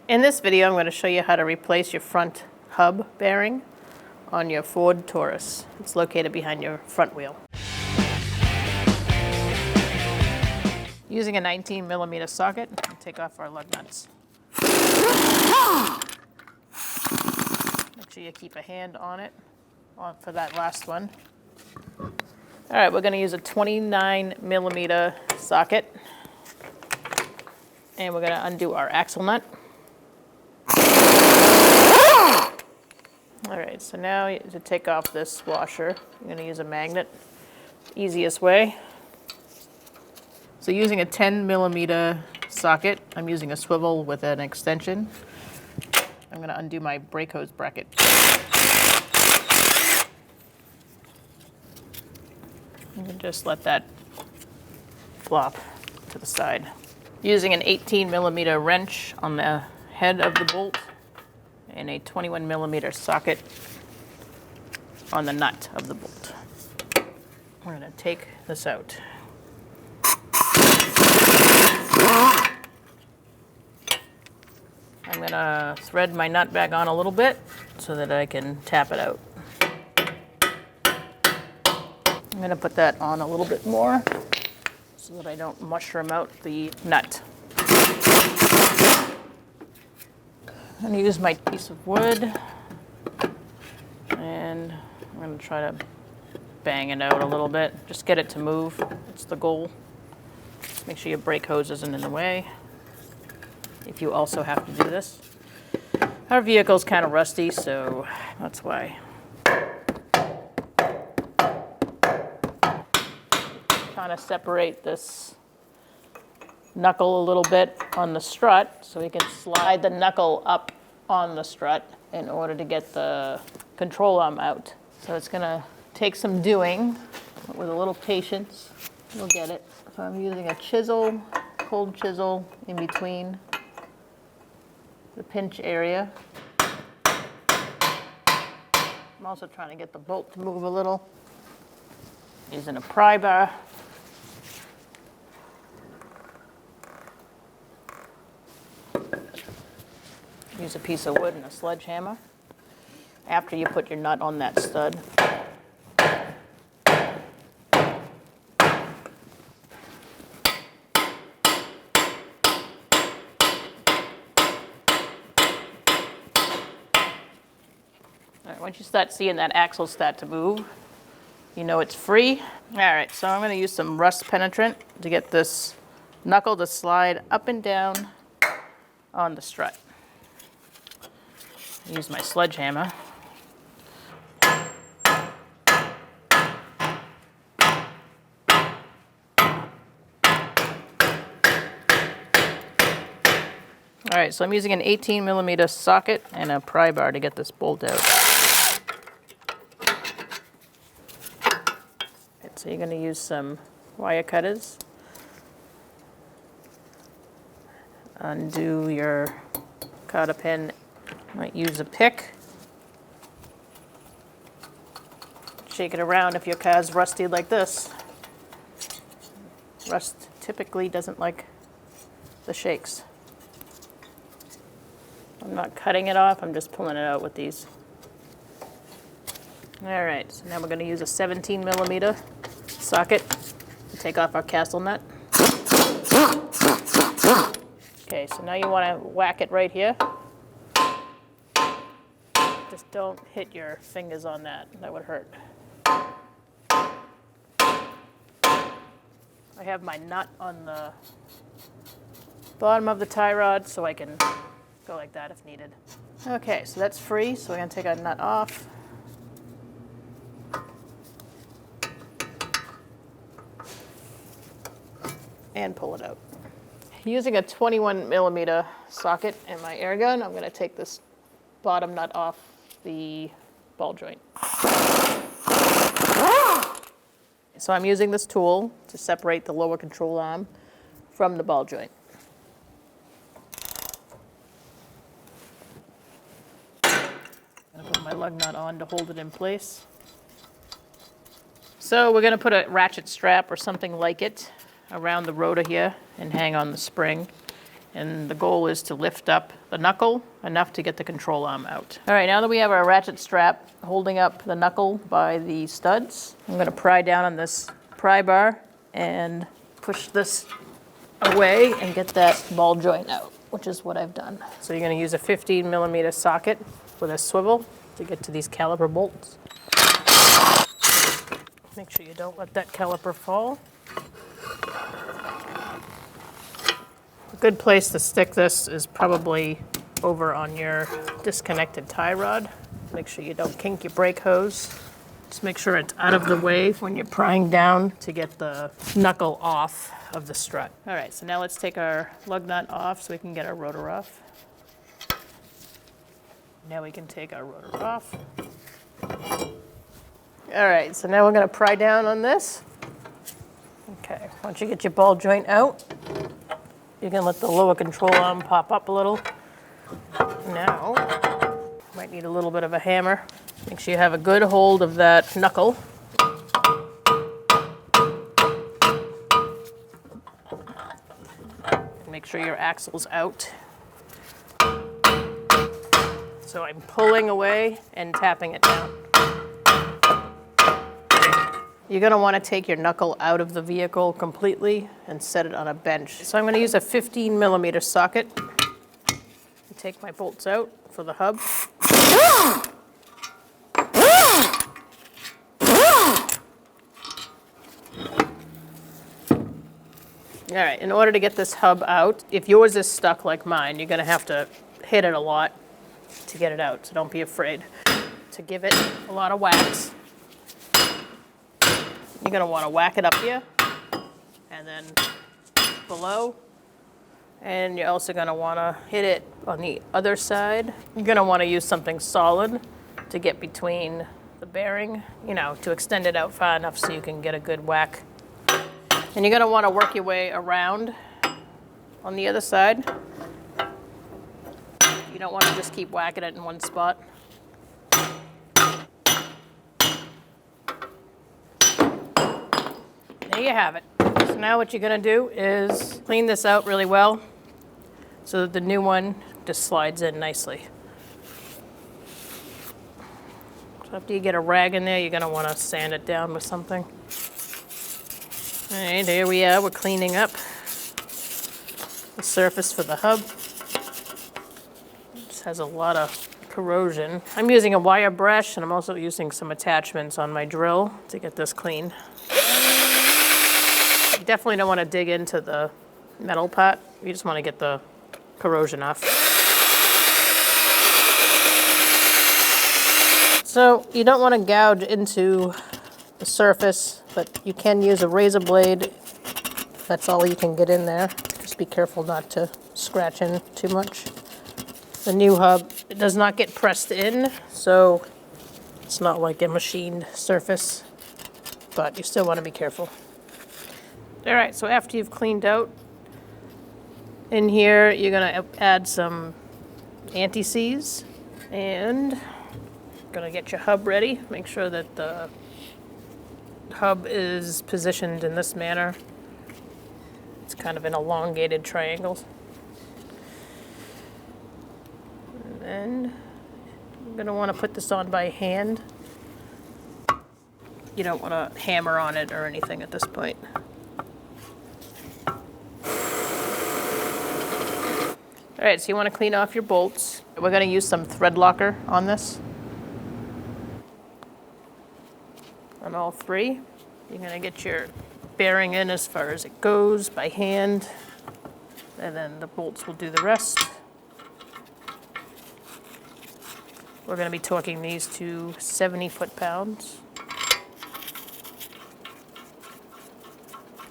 In this video, I'm going to show you how to replace your front hub bearing on your Ford Taurus. It's located behind your front wheel. Using a 19mm socket, we'll take off our lug nuts. Make sure you keep a hand on it for that last one. All right, we're going to use a 29mm socket, and we're going to undo our axle nut. All right, so now to take off this washer, I'm going to use a magnet, easiest way. So using a 10mm socket, I'm using a swivel with an extension. I'm going to undo my brake hose bracket. You can just let that flop to the side. Using an 18mm wrench on the head of the bolt and a 21mm socket on the nut of the bolt. We're going to take this out. I'm going to thread my nut back on a little bit so that I can tap it out. I'm going to put that on a little bit more so that I don't mushroom out the nut. I'm going to use my piece of wood, and I'm going to try to bang it out a little bit. Just get it to move. That's the goal. Just make sure your brake hose isn't in the way, if you also have to do this. Our vehicle's kind of rusty, so that's why. Trying to separate this knuckle a little bit on the strut so we can slide the knuckle up on the strut in order to get the control arm out. So it's going to take some doing, but with a little patience, you'll get it. So I'm using a chisel, cold chisel in between the pinch area. I'm also trying to get the bolt to move a little. Using a pry bar. Use a piece of wood and a sledgehammer after you put your nut on that stud. All right, once you start seeing that axle start to move, you know it's free. All right, so I'm going to use some rust penetrant to get this knuckle to slide up and down on the strut. Use my sledgehammer. All right, so I'm using an 18mm socket and a pry bar to get this bolt out. So you're going to use some wire cutters. Undo your cotter pin. Might use a pick. Shake it around if your car's rusty like this. Rust typically doesn't like the shakes. I'm not cutting it off, I'm just pulling it out with these. All right, so now we're going to use a 17mm socket to take off our castle nut. Okay, so now you want to whack it right here. Just don't hit your fingers on that. That would hurt. I have my nut on the bottom of the tie rod so I can go like that if needed. Okay, so that's free, so we're going to take our nut off. And pull it out. Using a 21mm socket and my air gun, I'm going to take this bottom nut off the ball joint. So I'm using this tool to separate the lower control arm from the ball joint. I'm going to put my lug nut on to hold it in place. So we're going to put a ratchet strap or something like it around the rotor here and hang on the spring. And the goal is to lift up the knuckle enough to get the control arm out. All right, now that we have our ratchet strap holding up the knuckle by the studs, I'm gonna pry down on this pry bar and push this away and get that ball joint out, which is what I've done. So you're gonna use a 15mm socket with a swivel to get to these caliper bolts. Make sure you don't let that caliper fall. A good place to stick this is probably over on your disconnected tie rod. Make sure you don't kink your brake hose. Just make sure it's out of the way when you're prying down to get the knuckle off of the strut. All right, so now let's take our lug nut off so we can get our rotor off. Now we can take our rotor off. All right, so now we're gonna pry down on this. Okay, once you get your ball joint out, you can let the lower control arm pop up a little. Now, might need a little bit of a hammer. Make sure you have a good hold of that knuckle. Make sure your axle's out. So I'm pulling away and tapping it down. You're gonna wanna take your knuckle out of the vehicle completely and set it on a bench. So I'm gonna use a 15mm socket. Take my bolts out for the hub. All right, in order to get this hub out, if yours is stuck like mine, you're gonna have to hit it a lot to get it out, so don't be afraid to give it a lot of whacks. You're gonna wanna whack it up here, and then below, and you're also gonna wanna hit it on the other side. You're gonna wanna use something solid to get between the bearing, you know, to extend it out far enough so you can get a good whack. And you're gonna wanna work your way around on the other side. You don't wanna just keep whacking it in one spot. There you have it. So now what you're gonna do is clean this out really well so that the new one just slides in nicely. So after you get a rag in there, you're gonna wanna sand it down with something. All right, there we are. We're cleaning up the surface for the hub. This has a lot of corrosion. I'm using a wire brush, and I'm also using some attachments on my drill to get this clean. You definitely don't want to dig into the metal part. You just want to get the corrosion off. So you don't want to gouge into the surface, but you can use a razor blade. That's all you can get in there. Just be careful not to scratch in too much. The new hub, it does not get pressed in, so it's not like a machined surface, but you still want to be careful. All right, so after you've cleaned out, in here you're gonna add some anti-seize, and gonna get your hub ready. Make sure that the hub is positioned in this manner. It's kind of an elongated triangle. And then you're gonna wanna put this on by hand. You don't wanna hammer on it or anything at this point. All right, so you want to clean off your bolts. We're going to use some thread locker on this. On all three. You're going to get your bearing in as far as it goes by hand, and then the bolts will do the rest. We're going to be torquing these to 70 foot-pounds.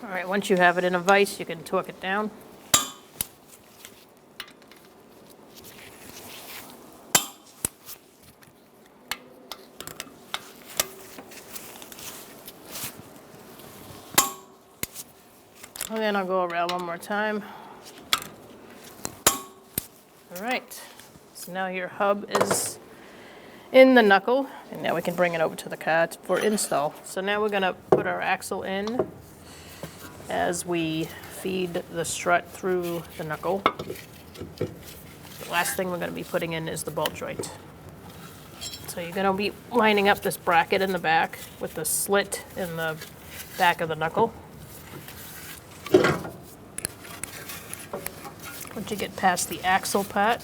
All right, once you have it in a vise, you can torque it down. And then I'll go around one more time. All right, so now your hub is in the knuckle, and now we can bring it over to the car for install. So now we're gonna put our axle in as we feed the strut through the knuckle. The last thing we're going to be putting in is the ball joint. So you're going to be lining up this bracket in the back with the slit in the back of the knuckle. Once you get past the axle part,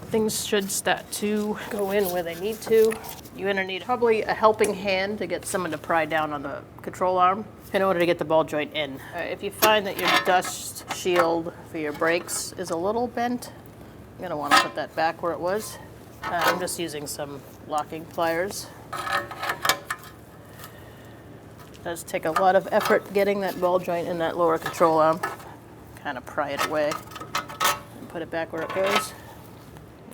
things should start to go in where they need to. You're going to need probably a helping hand to get someone to pry down on the control arm in order to get the ball joint in. If you find that your dust shield for your brakes is a little bent, you're going to want to put that back where it was. I'm just using some locking pliers. It does take a lot of effort getting that ball joint in that lower control arm. Kind of pry it away and put it back where it goes.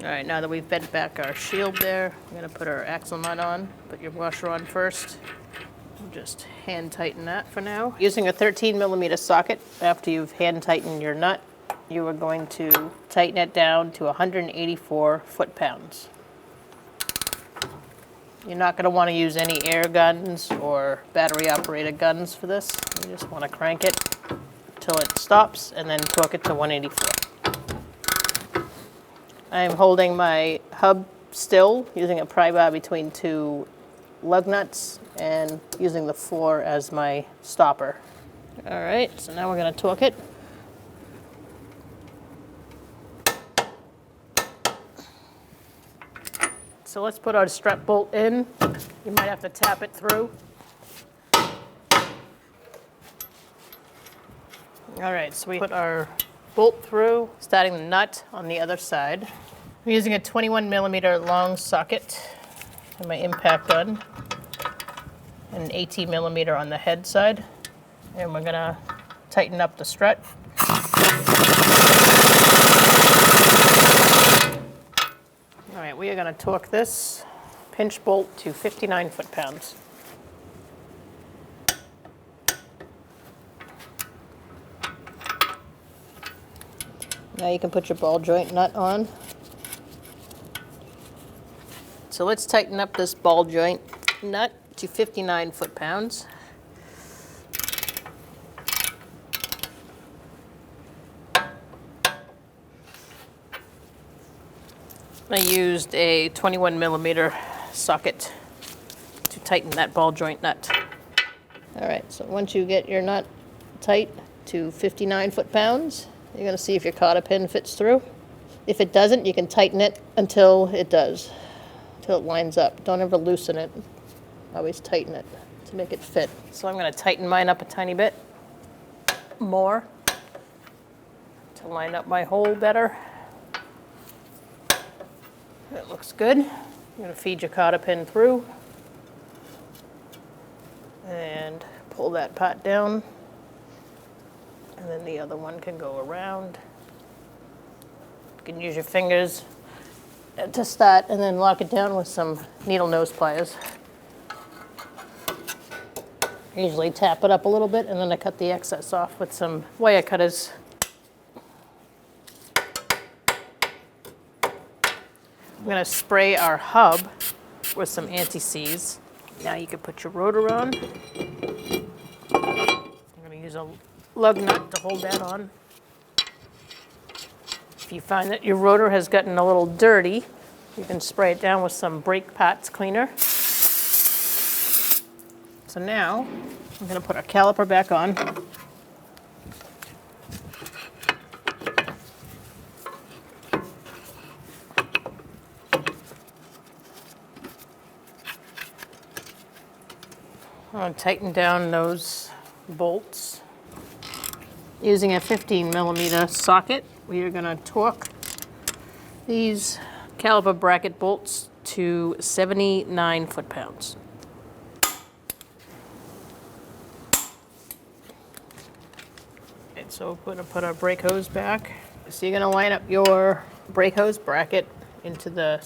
All right, now that we've bent back our shield there, we're going to put our axle nut on. Put your washer on first. Just hand tighten that for now. Using a 13mm socket, after you've hand tightened your nut, you are going to tighten it down to 184 foot-pounds. You're not going to want to use any air guns or battery-operated guns for this. You just want to crank it until it stops and then torque it to 184. I'm holding my hub still, using a pry bar between two lug nuts and using the floor as my stopper. All right, so now we're going to torque it. So let's put our strut bolt in. You might have to tap it through. All right, so we put our bolt through, starting the nut on the other side. I'm using a 21mm long socket and my impact gun, and an 18mm on the head side. And we're gonna tighten up the strut. All right, we are going to torque this pinch bolt to 59 foot-pounds. Now you can put your ball joint nut on. So let's tighten up this ball joint nut to 59 foot-pounds. I used a 21mm socket to tighten that ball joint nut. All right, so once you get your nut tight to 59 foot-pounds, you're going to see if your cotter pin fits through. If it doesn't, you can tighten it until it does, until it lines up. Don't ever loosen it. Always tighten it to make it fit. So I'm going to tighten mine up a tiny bit more to line up my hole better. That looks good. You're going to feed your cotter pin through and pull that part down, and then the other one can go around. You can use your fingers to start and then lock it down with some needle nose pliers. Usually tap it up a little bit and then I cut the excess off with some wire cutters. I'm going to spray our hub with some anti-seize. Now you can put your rotor on. I'm going to use a lug nut to hold that on. If you find that your rotor has gotten a little dirty, you can spray it down with some brake parts cleaner. So now I'm going to put our caliper back on. I'm going to tighten down those bolts. Using a 15mm socket, we are going to torque these caliper bracket bolts to 79 foot-pounds. Okay, so we're going to put our brake hose back. So you're going to line up your brake hose bracket into the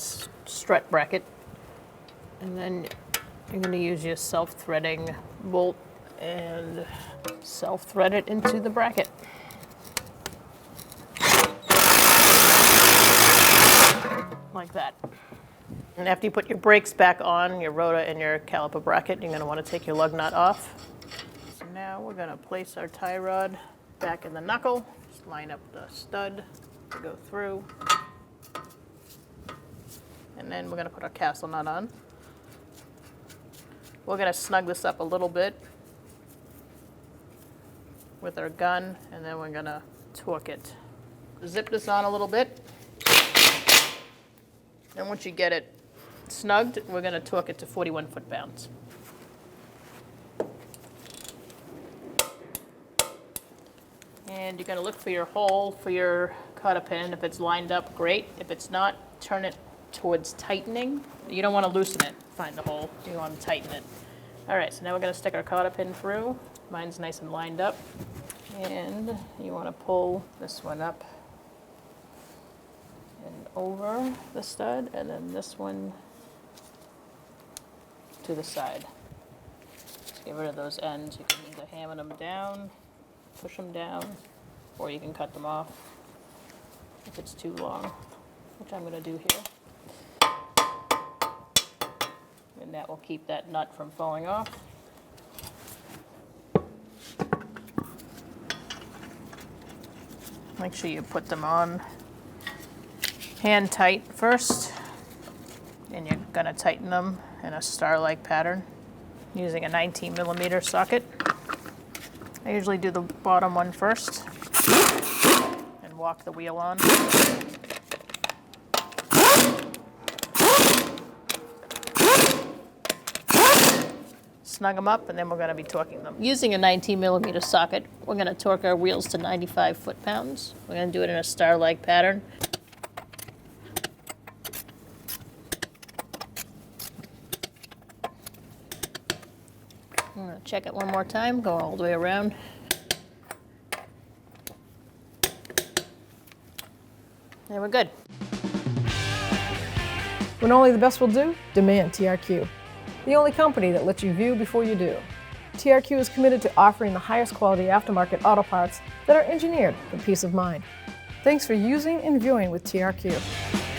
strut bracket, and then you're going to use your self-threading bolt and self-thread it into the bracket. Like that. And after you put your brakes back on, your rotor and your caliper bracket, you're going to want to take your lug nut off. So now we're going to place our tie rod back in the knuckle. Just line up the stud to go through. And then we're going to put our castle nut on. We're going to snug this up a little bit with our gun, and then we're going to torque it. Zip this on a little bit. And once you get it snugged, we're going to torque it to 41 foot-pounds. And you're going to look for your hole for your cotter pin. If it's lined up, great. If it's not, turn it towards tightening. You don't want to loosen it. Find the hole. You want to tighten it. All right, so now we're going to stick our cotter pin through. Mine's nice and lined up. And you want to pull this one up and over the stud, and then this one to the side. Just get rid of those ends. You can either hammer them down, push them down, or you can cut them off if it's too long, which I'm going to do here. And that will keep that nut from falling off. Make sure you put them on hand tight first, and you're going to tighten them in a star-like pattern using a 19mm socket. I usually do the bottom one first and walk the wheel on. Snug them up, and then we're going to be torquing them. Using a 19mm socket, we're going to torque our wheels to 95 foot-pounds. We're going to do it in a star-like pattern. I'm going to check it one more time, go all the way around. And we're good. When only the best will do, demand TRQ. The only company that lets you view before you do. TRQ is committed to offering the highest quality aftermarket auto parts that are engineered for peace of mind. Thanks for using and viewing with TRQ.